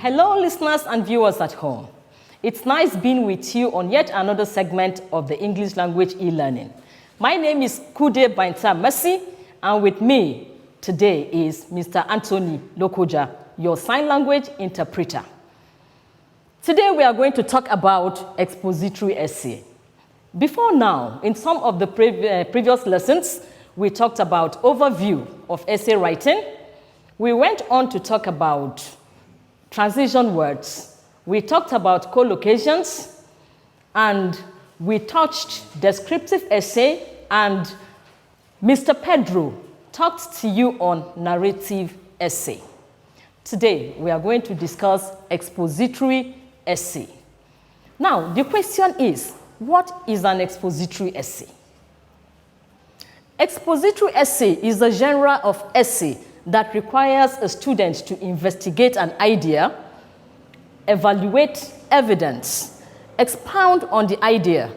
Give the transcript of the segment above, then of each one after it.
Hello, listeners and viewers at home. It's nice being with you on yet another segment of the English language e-learning. My name is Kude Bainta Mercy, and with me today is Mr. Anthony Lokoja, your sign language interpreter. Today we are going to talk about expository essay. Before now, in some of the previous lessons, we talked about overview of essay writing. We went on to talk about transition words. We talked about collocations, and we touched descriptive essay, and Mr. Pedro talked to you on narrative essay. Today, we are going to discuss expository essay. Now, the question is, what is an expository essay? Expository essay is a genre of essay that requires a student to investigate an idea, evaluate evidence, expound on the idea,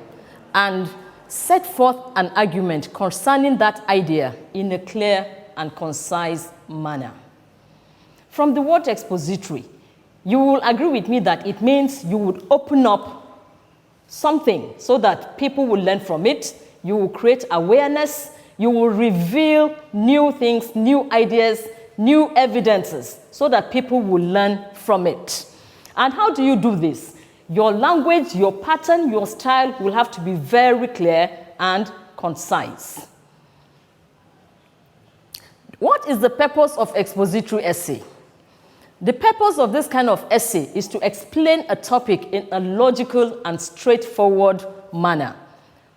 and set forth an argument concerning that idea in a clear and concise manner. From the word expository, you will agree with me that it means you would open up something so that people will learn from it, you will create awareness, you will reveal new things, new ideas, new evidences, so that people will learn from it. And how do you do this? Your language, your pattern, your style will have to be very clear and concise. What is the purpose of expository essay? The purpose of this kind of essay is to explain a topic in a logical and straightforward manner,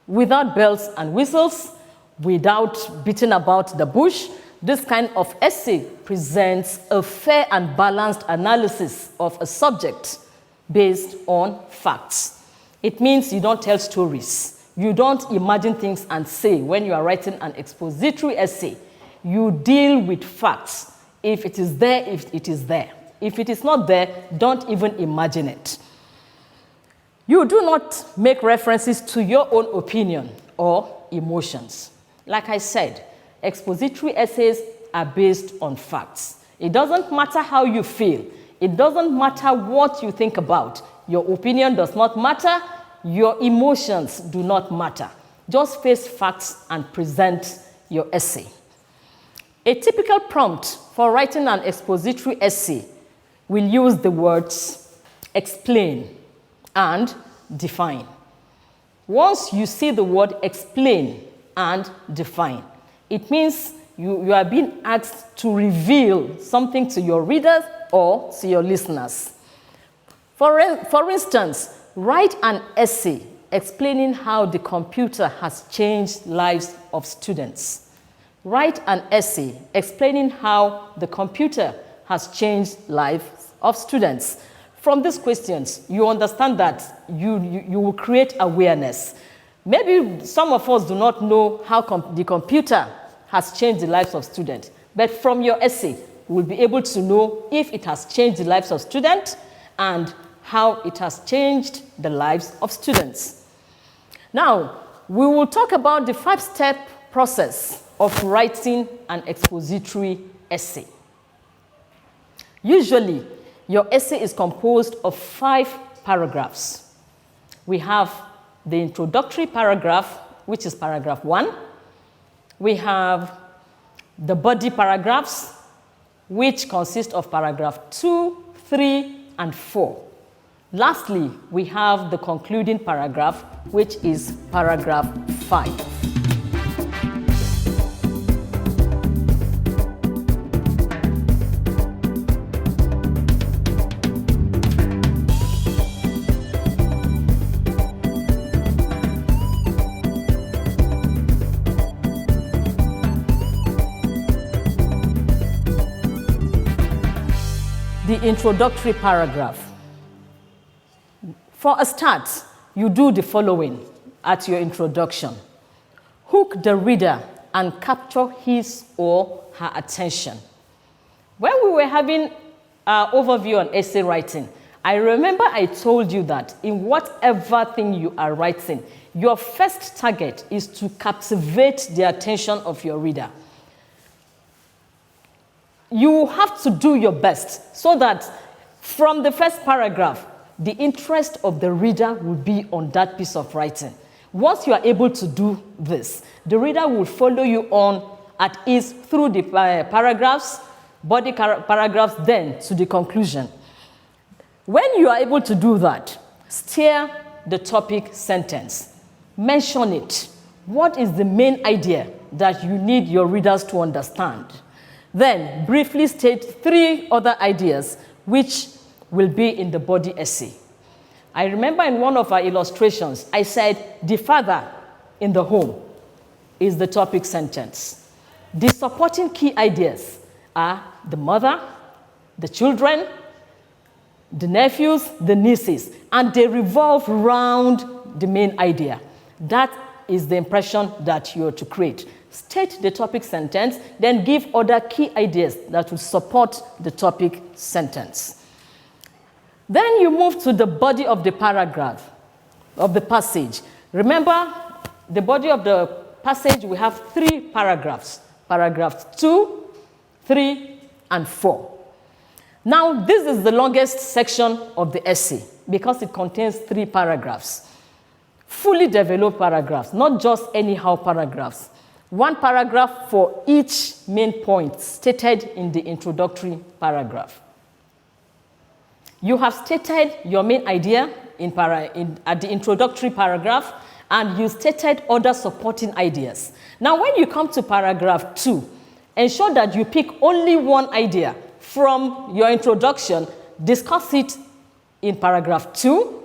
without bells and whistles, without beating about the bush. This kind of essay presents a fair and balanced analysis of a subject based on facts. It means you don't tell stories. You don't imagine things and say when you are writing an expository essay. You deal with facts. If it is there, if it is there. If it is not there, don't even imagine it. You do not make references to your own opinion or emotions. Like I said, expository essays are based on facts. It doesn't matter how you feel. It doesn't matter what you think about. Your opinion does not matter. Your emotions do not matter. Just face facts and present your essay. A typical prompt for writing an expository essay will use the words explain and define. Once you see the word explain and define, it means you are being asked to reveal something to your readers or to your listeners. For instance, write an essay explaining how the computer has changed lives of students. Write an essay explaining how the computer has changed lives of students. From these questions, you understand that you will create awareness. Maybe some of us do not know how the computer has changed the lives of students, but from your essay, we'll be able to know if it has changed the lives of students and how it has changed the lives of students. Now, we will talk about the 5-step process of writing an expository essay. Usually, your essay is composed of 5 paragraphs. We have the introductory paragraph, which is paragraph 1. We have the body paragraphs, which consist of paragraph 2, 3, and 4. Lastly, we have the concluding paragraph, which is paragraph 5. The introductory paragraph. For a start, you do the following at your introduction. Hook the reader and capture his or her attention. When we were having an overview on essay writing, I remember I told you that in whatever thing you are writing, your first target is to captivate the attention of your reader. You have to do your best so that From the first paragraph, the interest of the reader will be on that piece of writing. Once you are able to do this, the reader will follow you on at ease through the paragraphs, body paragraphs, then to the conclusion. When you are able to do that, steer the topic sentence. Mention it. What is the main idea that you need your readers to understand? Then briefly state 3 other ideas which will be in the body essay. I remember in one of our illustrations, I said the father in the home is the topic sentence. The supporting key ideas are the mother, the children, the nephews, the nieces, and they revolve around the main idea. That is the impression that you're to create. State the topic sentence, then give other key ideas that will support the topic sentence. Then you move to the body of the paragraph, of the passage. Remember, the body of the passage, we have 3 paragraphs. Paragraphs 2, 3, and 4. Now, this is the longest section of the essay because it contains 3 paragraphs. Fully developed paragraphs, not just anyhow paragraphs. 1 paragraph for each main point stated in the introductory paragraph. You have stated your main idea at the introductory paragraph, and you stated other supporting ideas. Now, when you come to paragraph 2, ensure that you pick only one idea from your introduction, discuss it in paragraph 2,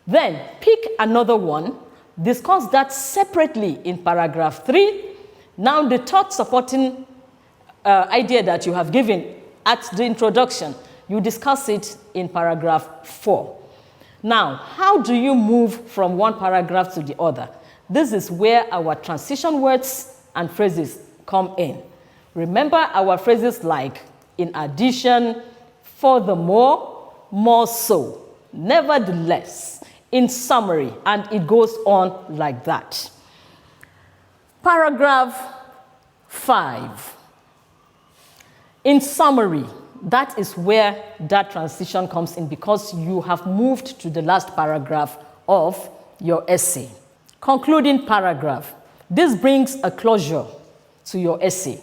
then pick another one, discuss that separately in paragraph 3. Now, the third supporting idea that you have given at the introduction, you discuss it in paragraph 4. Now, how do you move from one paragraph to the other? This is where our transition words and phrases come in. Remember our phrases like in addition, furthermore, more so, nevertheless, in summary, and it goes on like that. Paragraph 5. In summary, that is where that transition comes in because you have moved to the last paragraph of your essay. Concluding paragraph. This brings a closure to your essay.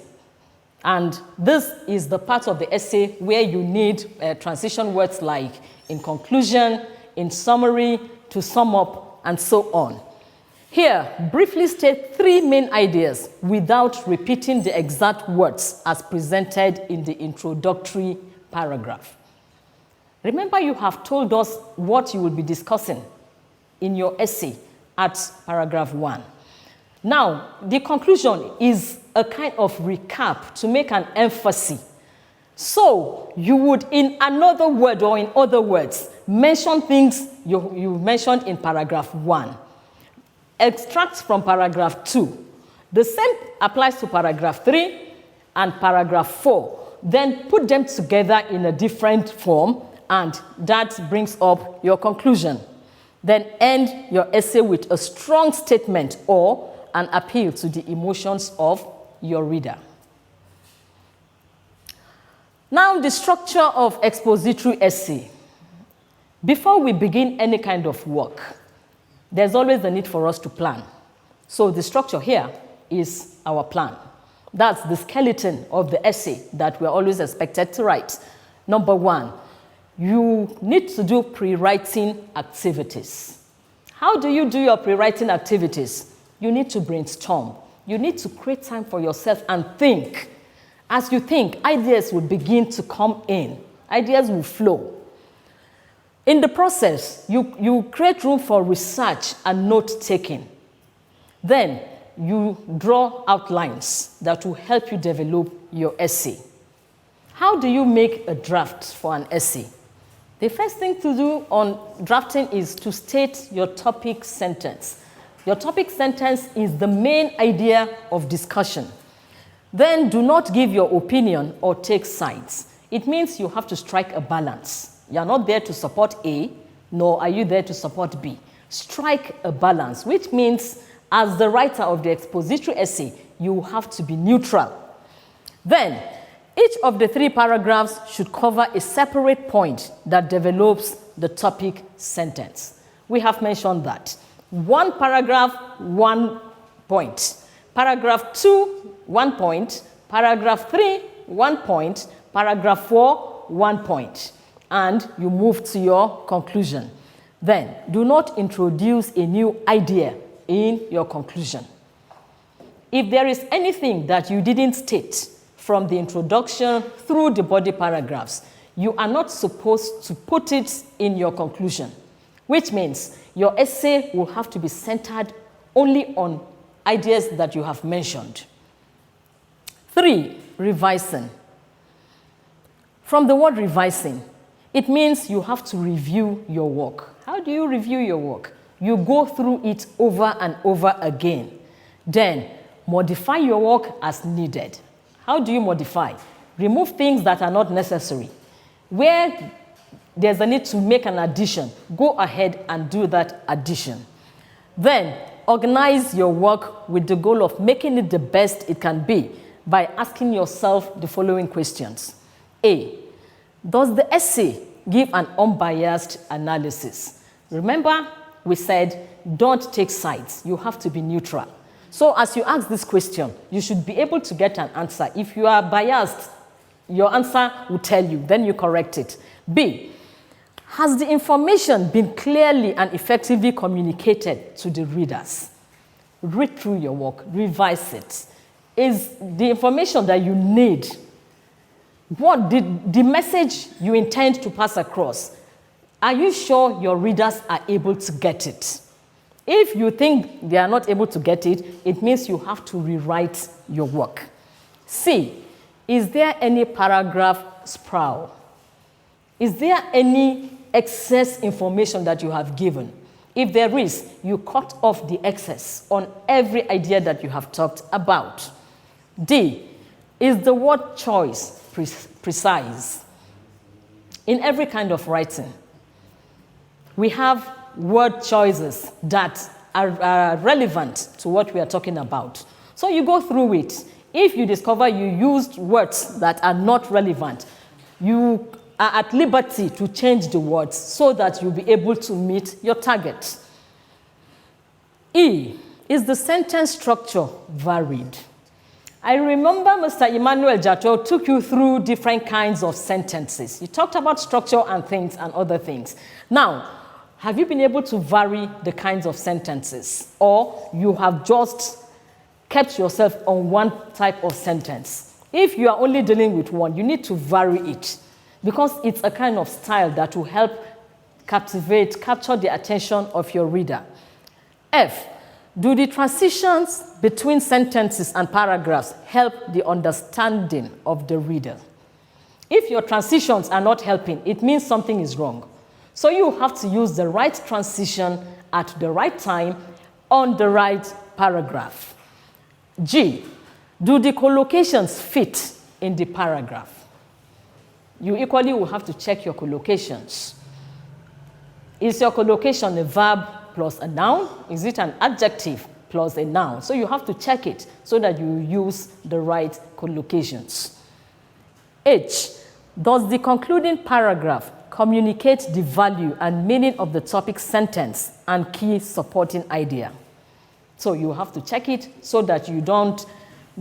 And this is the part of the essay where you need transition words like in conclusion, in summary, to sum up, and so on. Here, briefly state 3 main ideas without repeating the exact words as presented in the introductory paragraph. Remember, you have told us what you will be discussing in your essay at paragraph 1. Now, the conclusion is a kind of recap to make an emphasis. So, you would, in another word or in other words, mention things you mentioned in paragraph 1. Extract from paragraph 2. The same applies to paragraph 3 and paragraph 4. Then put them together in a different form, and that brings up your conclusion. Then end your essay with a strong statement or an appeal to the emotions of your reader. Now, the structure of expository essay. Before we begin any kind of work, there's always the need for us to plan. So the structure here is our plan. That's the skeleton of the essay that we're always expected to write. Number 1, you need to do pre-writing activities. How do you do your pre-writing activities? You need to brainstorm. You need to create time for yourself and think. As you think, ideas will begin to come in. Ideas will flow. In the process, you create room for research and note-taking. Then, you draw outlines that will help you develop your essay. How do you make a draft for an essay? The first thing to do on drafting is to state your topic sentence. Your topic sentence is the main idea of discussion. Then do not give your opinion or take sides. It means you have to strike a balance. You are not there to support A, nor are you there to support B. Strike a balance, which means as the writer of the expository essay, you have to be neutral. Then, Each of the 3 paragraphs should cover a separate point that develops the topic sentence. We have mentioned that. 1 paragraph, 1 point. Paragraph 2, 1 point. Paragraph 3, 1 point. Paragraph 4, 1 point. And you move to your conclusion. Then, do not introduce a new idea in your conclusion. If there is anything that you didn't state from the introduction through the body paragraphs, you are not supposed to put it in your conclusion, which means your essay will have to be centered only on ideas that you have mentioned. 3, revising. From the word revising, it means you have to review your work. How do you review your work? You go through it over and over again. Then, modify your work as needed. How do you modify? Remove things that are not necessary. Where there's a need to make an addition, go ahead and do that addition. Then, organize your work with the goal of making it the best it can be by asking yourself the following questions. A, does the essay give an unbiased analysis? Remember, we said don't take sides. You have to be neutral. So as you ask this question, you should be able to get an answer. If you are biased, your answer will tell you, then you correct it. B, has the information been clearly and effectively communicated to the readers? Read through your work, revise it. Is the information that you need, what did the message you intend to pass across, are you sure your readers are able to get it? If you think they are not able to get it, it means you have to rewrite your work. C, is there any paragraph sprawl? Is there any excess information that you have given? If there is, you cut off the excess on every idea that you have talked about. D, is the word choice precise? In every kind of writing, we have word choices that are relevant to what we are talking about. So you go through it. If you discover you used words that are not relevant, you are at liberty to change the words so that you'll be able to meet your target. E, is the sentence structure varied? I remember Mr. Emmanuel Jato took you through different kinds of sentences. He talked about structure and things and other things. Now, have you been able to vary the kinds of sentences? Or you have just kept yourself on one type of sentence? If you are only dealing with one, you need to vary it because it's a kind of style that will help capture the attention of your reader. F, do the transitions between sentences and paragraphs help the understanding of the reader? If your transitions are not helping, it means something is wrong. So you have to use the right transition at the right time on the right paragraph. G, do the collocations fit in the paragraph? You equally will have to check your collocations. Is your collocation a verb plus a noun? Is it an adjective plus a noun? So you have to check it so that you use the right collocations. H, does the concluding paragraph communicate the value and meaning of the topic sentence and key supporting idea? So you have to check it so that you don't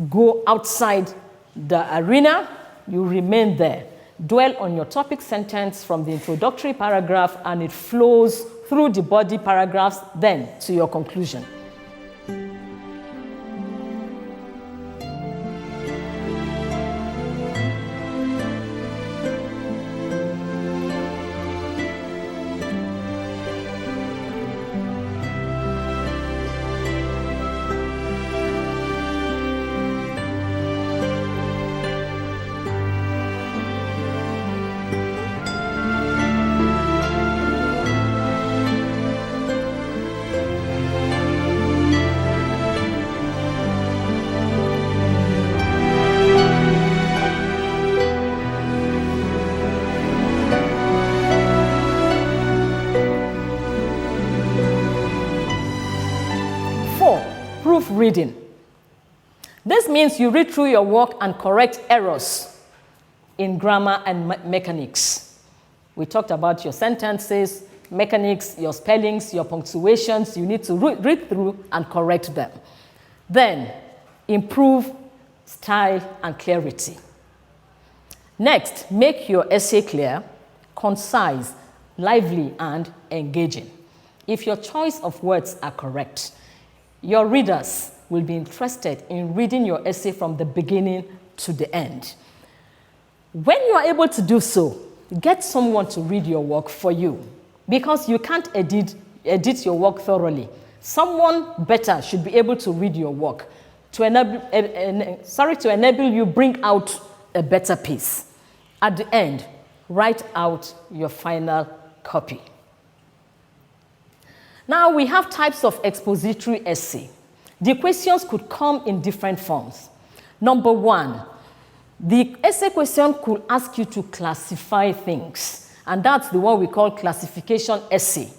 go outside the arena, you remain there. Dwell on your topic sentence from the introductory paragraph and it flows through the body paragraphs, then to your conclusion. Proofreading. This means you read through your work and correct errors in grammar and mechanics. We talked about your sentences, mechanics, your spellings, your punctuations. You need to read through and correct them. Then, improve style and clarity. Next, make your essay clear, concise, lively, and engaging. If your choice of words are correct, your readers will be interested in reading your essay from the beginning to the end. When you are able to do so, get someone to read your work for you, because you can't edit your work thoroughly. Someone better should be able to read your work to enable you bring out a better piece. At the end, write out your final copy. Now we have types of expository essay. The questions could come in different forms. Number one, the essay question could ask you to classify things, and that's the one we call classification essay.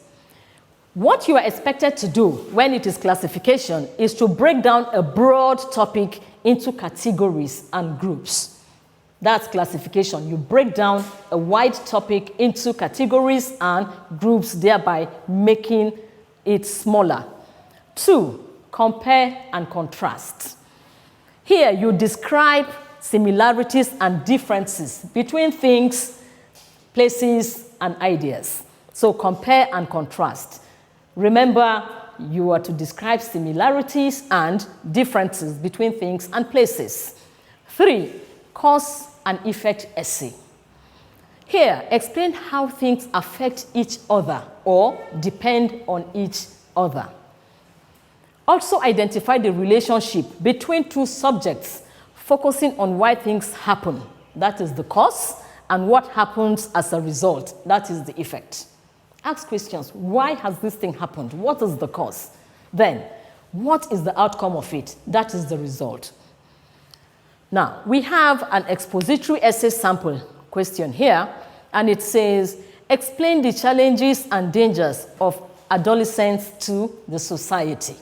What you are expected to do when it is classification is to break down a broad topic into categories and groups. That's classification. You break down a wide topic into categories and groups, thereby making it smaller. 2, compare and contrast. Here you describe similarities and differences between things, places, and ideas. So compare and contrast. Remember, you are to describe similarities and differences between things and places. 3, cause and effect essay. Here, explain how things affect each other or depend on each other. Also identify the relationship between two subjects, focusing on why things happen. That is the cause, and what happens as a result. That is the effect. Ask questions. Why has this thing happened? What is the cause? Then, what is the outcome of it? That is the result. Now, we have an expository essay sample question here, and it says, explain the challenges and dangers of adolescence to the society.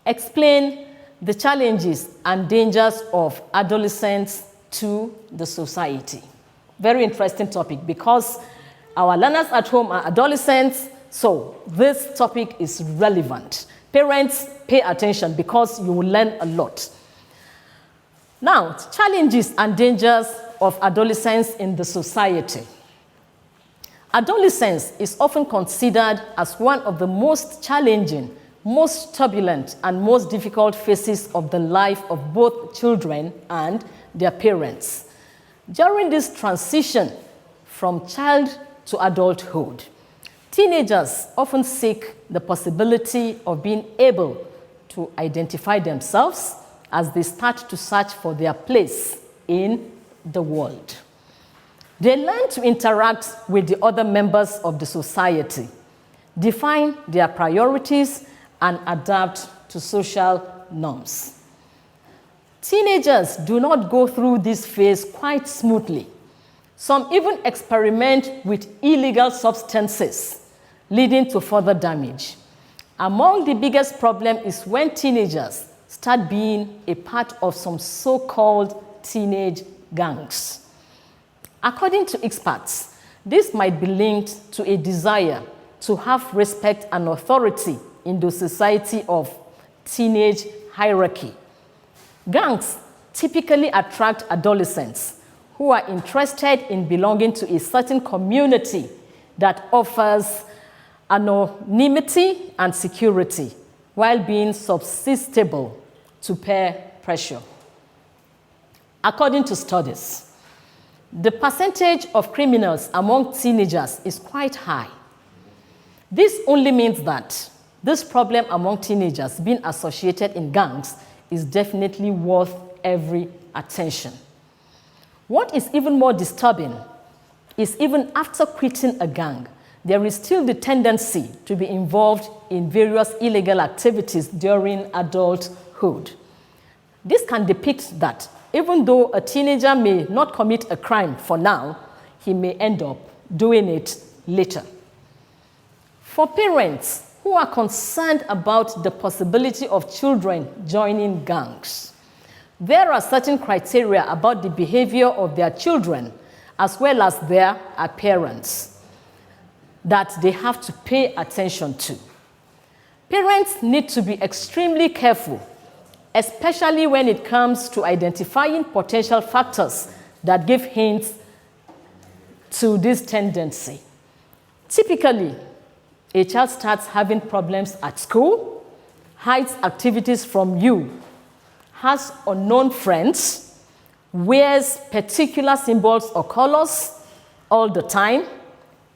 Explain the challenges and dangers of adolescence to the society. Very interesting topic, because our learners at home are adolescents, so this topic is relevant. Parents, pay attention, because you will learn a lot. Now, challenges and dangers of adolescence in the society. Adolescence is often considered as one of the most challenging, most turbulent, and most difficult phases of the life of both children and their parents. During this transition from child to adulthood, teenagers often seek the possibility of being able to identify themselves as they start to search for their place in the world. They learn to interact with the other members of the society, define their priorities, and adapt to social norms. Teenagers do not go through this phase quite smoothly. Some even experiment with illegal substances, leading to further damage. Among the biggest problems is when teenagers start being a part of some so-called teenage gangs. According to experts, this might be linked to a desire to have respect and authority in the society of teenage hierarchy. Gangs typically attract adolescents who are interested in belonging to a certain community that offers anonymity and security while being susceptible to peer pressure. According to studies, the percentage of criminals among teenagers is quite high. This only means that this problem among teenagers being associated in gangs is definitely worth every attention. What is even more disturbing is even after quitting a gang, there is still the tendency to be involved in various illegal activities during adulthood. This can depict that even though a teenager may not commit a crime for now, he may end up doing it later. For parents who are concerned about the possibility of children joining gangs, There are certain criteria about the behavior of their children as well as their appearance that they have to pay attention to. Parents need to be extremely careful, especially when it comes to identifying potential factors that give hints to this tendency. Typically, a child starts having problems at school, hides activities from you, has unknown friends, wears particular symbols or colors all the time.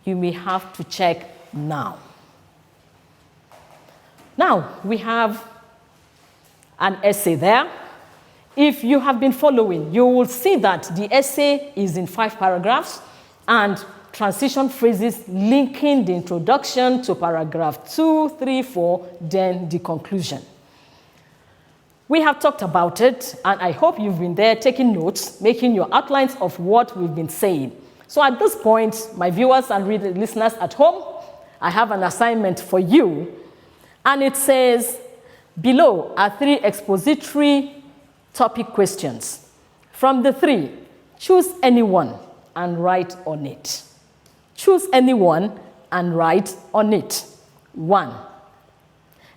You may have to check now. Now, we have an essay there. If you have been following, you will see that the essay is in 5 paragraphs and transition phrases linking the introduction to paragraph 2, 3, 4, then the conclusion. We have talked about it, and I hope you've been there taking notes, making your outlines of what we've been saying. So at this point, my viewers and listeners at home, I have an assignment for you, and it says, below are 3 expository topic questions. From the 3, choose any one and write on it. Choose any one and write on it. 1.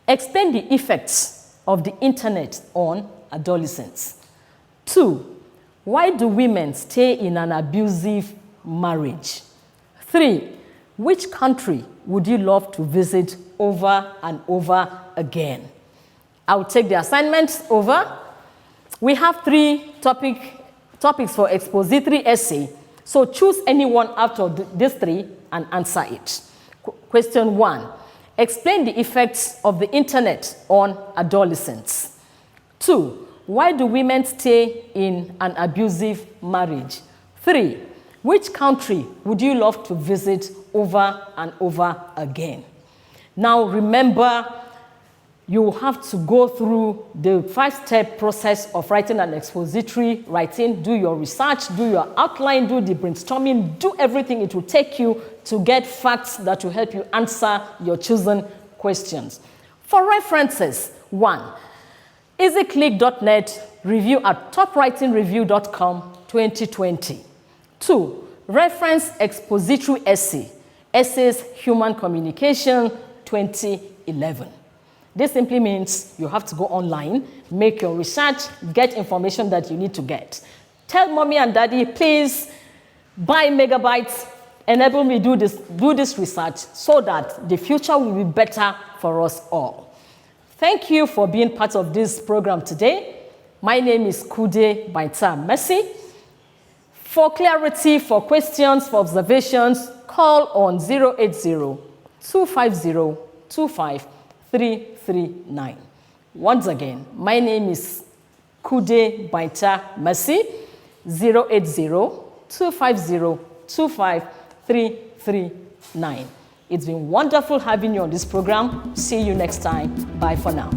Explain the effects of the internet on adolescents. 2. Why do women stay in an abusive marriage? 3. Which country would you love to visit over and over again? I'll take the assignments over. We have 3 topics for expository essay. So choose any one out of these 3 and answer it. Question 1. Explain the effects of the internet on adolescents. 2. Why do women stay in an abusive marriage? 3. Which country would you love to visit over and over again? Now remember, you have to go through the 5-step process of writing an expository writing. Do your research, do your outline, do the brainstorming, do everything it will take you to get facts that will help you answer your chosen questions. For references, 1. EasyClick.net review at topwritingreview.com 2020. 2. Reference expository essay, Essays Human Communication 2011. This simply means you have to go online, make your research, get information that you need to get. Tell mommy and daddy, please buy megabytes, enable me do this research so that the future will be better for us all. Thank you for being part of this program today. My name is Kude Baita Mercy. For clarity, for questions, for observations, call on 080-250-25339. Once again, my name is Kude Baita Mercy, 080-250-25339. It's been wonderful having you on this program. See you next time. Bye for now.